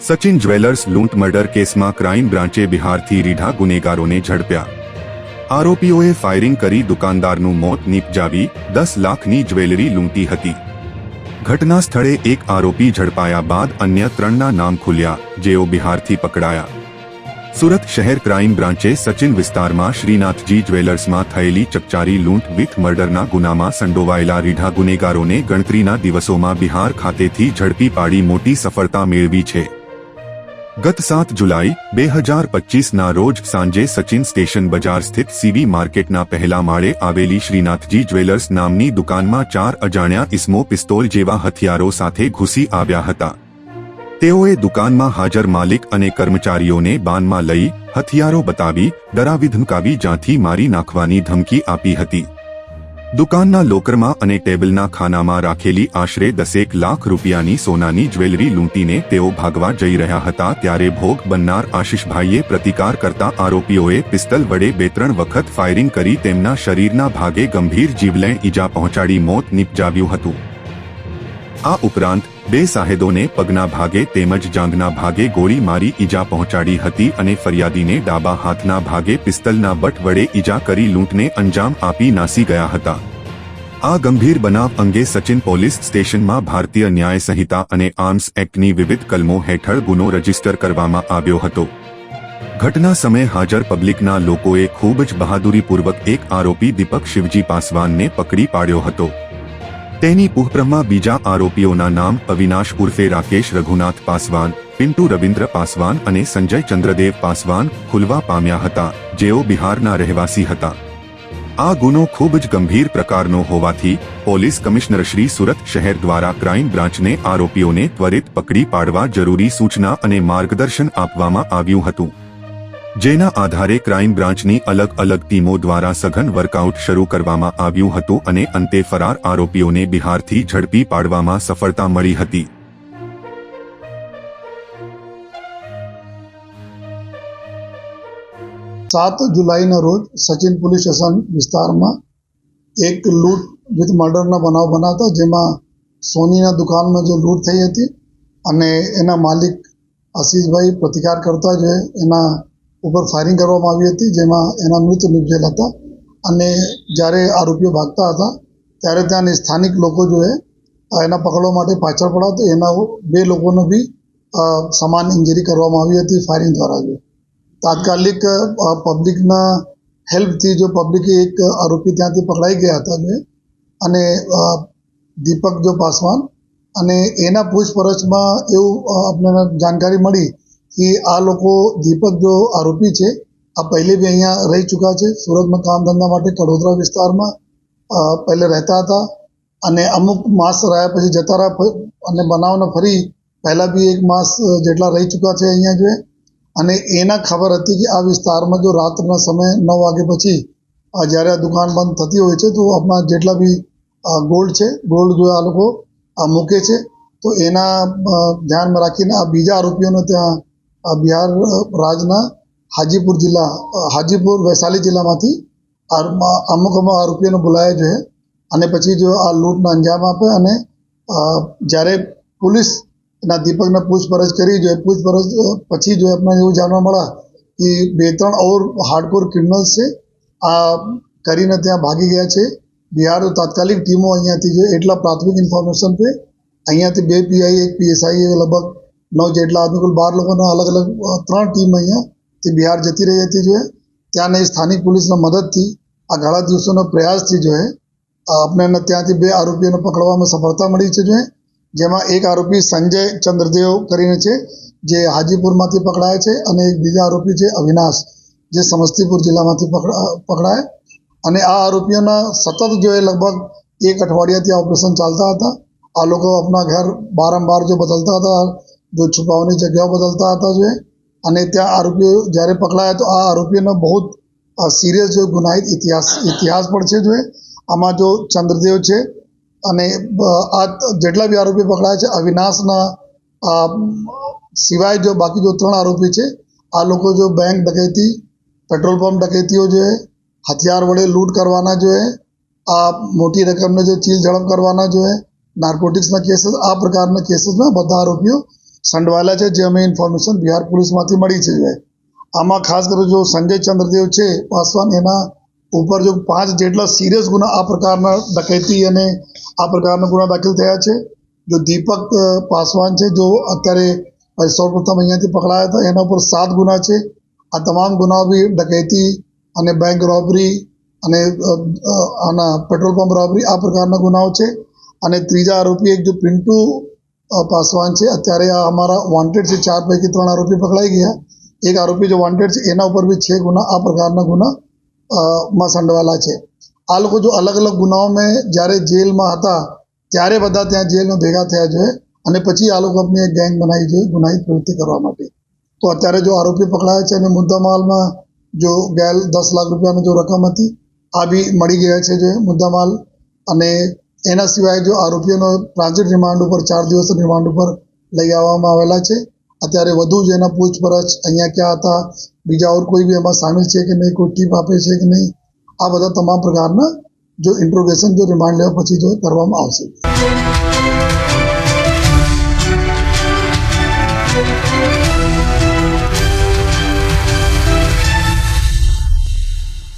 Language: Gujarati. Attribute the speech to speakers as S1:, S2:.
S1: સચિન જ્વેલર્સ લૂંટ મર્ડર કેસમાં ક્રાઇમ બ્રાન્ચે બિહારથી રીઢા ગુનેગારોને ઝડપ્યા। આરોપીઓએ ફાયરિંગ કરી દુકાનદારનું મોત નિપજાવી 10 લાખની જ્વેલરી લૂંટી હતી। ઘટના સ્થળે એક આરોપી ઝડપાયા બાદ અન્ય 3ના નામ ખુલ્યા, જેઓ બિહારથી પકડાયા। સુરત શહેર ક્રાઇમ બ્રાન્ચે સચિન વિસ્તારમાં શ્રીનાથજી જ્વેલર્સમાં થયેલી ચકચારી લૂંટ વિથ મર્ડરના ગુનામાં સંડોવાયેલા રીઢા ગુનેગારોને ગણતરીના દિવસોમાં બિહાર ખાતેથી ઝડપી પાડી મોટી સફળતા મેળવી છે। ગત 7 જુલાઈ 2025ના રોજ સાંજે સચિન સ્ટેશન બજાર સ્થિત સીવી માર્કેટના પહેલા માળે આવેલી શ્રીનાથજી જ્વેલર્સ નામની દુકાનમાં 4 અજાણ્યા ઇસમો પિસ્તોલ જેવા હથિયારો સાથે ઘૂસી આવ્યા હતા। તેઓએ દુકાનમાં હાજર માલિક અને કર્મચારીઓને બાનમાં લઈ હથિયારો બતાવી ડરાવી ધમકાવી જાનથી મારી નાખવાની ધમકી આપી હતી। દુકાનના લોકરમાં અને ટેબલના ખાનામાં રાખેલી આશરે 10 લાખ રૂપિયાની સોનાની જ્વેલરી લૂંટીને તેઓ ભાગવા જઈ રહ્યા હતા ત્યારે ભોગ બનનાર આશિષભાઈએ પ્રતિકાર કરતા આરોપીઓએ પિસ્તલ વડે 2-3 વખત ફાયરિંગ કરી તેમના શરીરના ભાગે ગંભીર જીવલેણ ઈજા પહોંચાડી મોત નિપજાવ્યું હતું। આ ઉપરાંત 2 સાહેદોને પગના ભાગે તેમજ જાંઘના ભાગે ગોળી મારી ઈજા પહોંચાડી હતી અને ફરિયાદીને ડાબા હાથના ભાગે પિસ્તલના બટ વડે ઈજા કરી લૂંટને અંજામ આપી નાસી ગયા હતા। આ ગંભીર બનાવ અંગે સચિન પોલીસ સ્ટેશનમાં ભારતીય ન્યાય સંહિતા અને આર્મ્સ એક્ટની વિવિધ કલમો હેઠળ ગુનો રજીસ્ટર કરવામાં આવ્યો હતો। ઘટના સમયે હાજર પબ્લિકના લોકોએ ખૂબ જ બહાદુરીપૂર્વક એક આરોપી દીપક શિવજી પાસવાનને પકડી પાડ્યો હતો। તેની પૂછપરછમાં બીજા આરોપીઓના નામ અવિનાશ ઉર્ફે રાકેશ રઘુનાથ પાસવાન, પિન્ટુ રવિન્દ્ર પાસવાન અને સંજય ચંદ્રદેવ પાસવાન ખુલવા પામ્યા હતા, જેઓ બિહારના રહેવાસી હતા। આ ગુનો ખૂબ જ ગંભીર પ્રકારનો હોવાથી પોલીસ કમિશનર શ્રી સુરત શહેર દ્વારા ક્રાઇમ બ્રાન્ચને આરોપીઓને ત્વરિત પકડી પાડવા જરૂરી સૂચના અને માર્ગદર્શન આપવામાં આવ્યું હતું, જેના આધારે ક્રાઇમ બ્રાન્ચની અલગ અલગ ટીમો દ્વારા સઘન વર્કઆઉટ શરૂ કરવામાં આવ્યું હતું અને અંતે ફરાર આરોપીઓને બિહારથી ઝડપી પાડવામાં સફળતા મળી હતી।
S2: 7 जुलाई रोज सचिन पुलिस स्टेशन विस्तार में एक लूट विथ मर्डर बनाव बना था, जेमा सोनी दुकान में जो लूट थी थी अने एना मालिक आशीष प्रतिकार करता जो है एना ऊपर फायरिंग करवामां आवी हती, जेमां एना मृत्यु निपजेल हता। अने ज्यारे आरोपीओ भागता हता त्यारे त्यां स्थानिक लोको जो है एना पकड़वा माटे पाछळ पड़ा तो एना 2 लोकोने बी समान इंजरी करवामां आवी हती फायरिंग द्वारा। जो तात्कालिक पब्लिकना हेल्पथी जो पब्लिके एक आरोपी त्यांथी पकड़ाई गया था जो अने दीपक जो पासवान अने एना पूछपरछमां एवुं आपने जानकारी मळी कि आ लोको दीपक जो आरोपी है आ पहले भी अहींया रही चुका है। सूरत में काम धंधा माटे कड़ोदरा विस्तार में पहले रहता था अने अमुक मास रह्या पछी जता रह्या अने बनावने फरी पहला भी 1 मास जेटला रही चुका है अहींया जो अने एना खबर हती कि आ विस्तार में जो रातना समय 9 वागे पछी ज्यारे आ दुकान बंद थती होय छे तो अपना जेटला भी गोल्ड है गोल्ड जो आ लोको मूके छे तो एना ध्यान में राखीने आ बीजा आरोपीओने त्यां बिहार राज्यना हाजीपुर वैशाली जिल्लामांथी अमुक आरोपीओने बोलाया जो है अने पछी जो आ लूटने अंजाम आपे अने ज्यारे पुलिस दीपकने पूछपरछ करी जो पूछपरछ पछी जो अपने एवुं जाणवा मळ्या कि 2-3 और हार्डकोर क्रिमिनल्स छे आ करीने त्यां भागी गया छे। बिहार तात्कालिक टीमों अहींयाथी जो एटला प्राथमिक इन्फॉर्मेशन पे अहींयाथी 2 PI 1 PSI लगभग 9 जेटला आदमी कुल 12 लोगों अलग अलग 3 टीम अहींयाथी बिहार जती रही थी जो है त्याने स्थानिक पुलिस मदद थी आ घणा दिवसों प्रयास थी जो है अपने त्याथी 2 आरोपीओने पकड़वामां सफलता मळी छे जो जेमां एक आरोपी संजय चंद्रदेव करीने छे जे हाजीपुरमांथी पकड़ाया छे अने एक बीजा आरोपी छे अविनाश जे समस्तीपुर जिल्लामांथी पकड़ाया अने आ आरोपीओना सतत जो है लगभग 1 अठवाडियाथी ऑपरेशन चालता था। आ लोको अपना घर बारंबार जो बदलता था, जो छुपावनी जगह बदलता था जो है अने त्या आरोपीओ ज्यारे पकड़ाया तो आ आरोपीओने बहुत सीरियस जो गुनाहित इतिहास पर छे जो है आमां जो चंद्रदेव छे अने आ जेटला भी आरोपी पकड़ाया छे अविनाशना सिवाय जो बाकी जो 3 आरोपी छे आ लोको जो बैंक डकैती पेट्रोल पंप डकैतीओ जो है हथियार वडे लूट करवाना जो है आ मोटी रकम ने जो चील झड़प करवाना जो है नार्कोटिक्स केसेस आ प्रकार केसेस में बधा आरोपीओ સંડવાલા છે, જે અમે ઇન્ફોર્મેશન બિહાર પોલીસમાંથી મળી છે. આમાં ખાસ કરીને જો સંજય ચંદ્રદેવ છે પાસવાન, એના ઉપર જો 5 જેટલા સિરિયસ ગુના આ પ્રકારના ડકૈતી અને આ પ્રકારના ગુના દાખલ થયા છે. જો દીપક પાસવાન છે, જો અત્યારે સૌપ્રથમ અહીંયાથી પકડાયા હતા, એના ઉપર 7 ગુના છે. આ તમામ ગુનાઓ બી ડકૈતી અને બેંક રોબરી અને આના પેટ્રોલ પંપ રોબરી આ પ્રકારના ગુનાઓ છે. અને ત્રીજા આરોપી એક જો પિન્ટુ પાસવાન છે, અત્યારે આ અમારા વોન્ટેડ છે. 4 પૈકી 3 આરોપી પકડાઈ ગયા. એક આરોપી જો વોન્ટેડ છે, એના ઉપર બી 6 ગુના આ પ્રકારના ગુના માં સંડવાયેલા છે. આ લોકો જો અલગ અલગ ગુનાઓમાં જ્યારે જેલમાં હતા ત્યારે બધા ત્યાં જેલમાં ભેગા થયા છે અને પછી આ લોકો આપની એક ગેંગ બનાવી છે ગુનાહિત પ્રવૃત્તિ કરવા માટે. તો અત્યારે જો આરોપી પકડાયા છે અને મુદ્દામાલમાં જો ગેલ 10 લાખ રૂપિયાની જો રકમ હતી આ બી મળી ગયા છે જે મુદ્દામાલ. અને એના સિવાય જો આરોપીઓનો ટ્રાન્ઝિટ રિમાન્ડ ઉપર 4 દિવસ રિમાન્ડ ઉપર લઈ આવવામાં આવેલા છે. અત્યારે વધુ જ એના પૂછપરછ, અહીંયા ક્યાં હતા, બીજા ઓર કોઈ બી એમાં સામેલ છે કે નહીં, કોઈ ટીપ આપે છે કે નહીં, આ બધા તમામ પ્રકારના જો ઇન્ટ્રોગેશન જો રિમાન્ડ લેવા પછી જો કરવામાં આવશે.